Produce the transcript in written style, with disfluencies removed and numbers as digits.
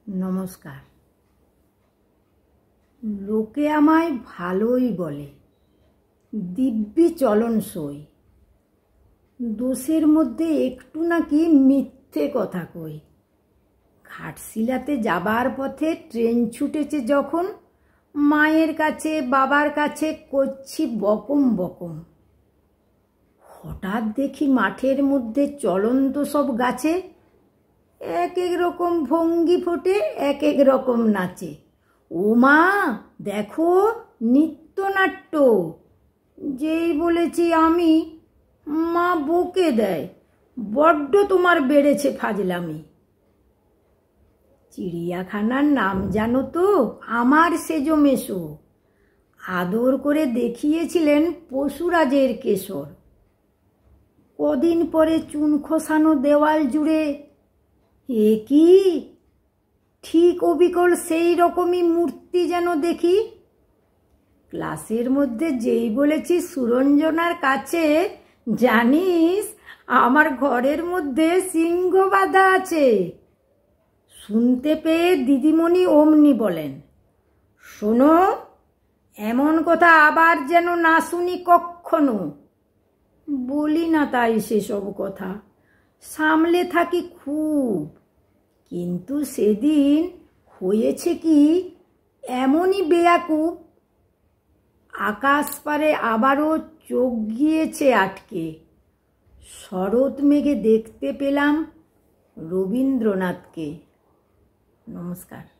নমস্কার। লোকে আমায় ভালোই বলে, দিব্যি চলন সই। দোষের মধ্যে একটু নাকি মিথ্যে কথা কই। ঘাটশিলাতে যাবার পথে ট্রেন ছুটেছে যখন, মায়ের কাছে বাবার কাছে করছি বকম বকম। হঠাৎ দেখি মাঠের মধ্যে চলন্ত সব গাছে এক এক রকম ভঙ্গি ফোটে, এক এক রকম নাচে। ও মা দেখো, নৃত্যনাট্য। যেই বলেছি আমি, মা বকে দেয়, বড্ড তোমার বেড়েছে ফাজলামি। চিড়িয়াখানার নাম জানো তো? আমার সেজো মেশো। আদর করে দেখিয়েছিলেন পশুরাজের কেশর। কদিন পরে চুন খোসানো দেওয়াল জুড়ে এ কি, ঠিক অবিকল সেই রকমই মূর্তি যেন দেখি। ক্লাসের মধ্যে যেই বলেছি সুরঞ্জনার কাছে, জানিস আমার ঘরের মধ্যে সিংহ বাঁধা আছে। শুনতে পেয়ে দিদিমণি অমনি বলেন, শোনো, এমন কথা আবার যেন না শুনি কক্ষনো। বলি না তাই সেসব কথা, সামলে থাকি খুব। কিন্তু সেদিন হয়েছে কি, এমনই বেয়াকুব। আকাশ পারে আবারও চোখ গিয়েছে আটকে। শরৎ মেঘে দেখতে পেলাম রবীন্দ্রনাথকে। নমস্কার।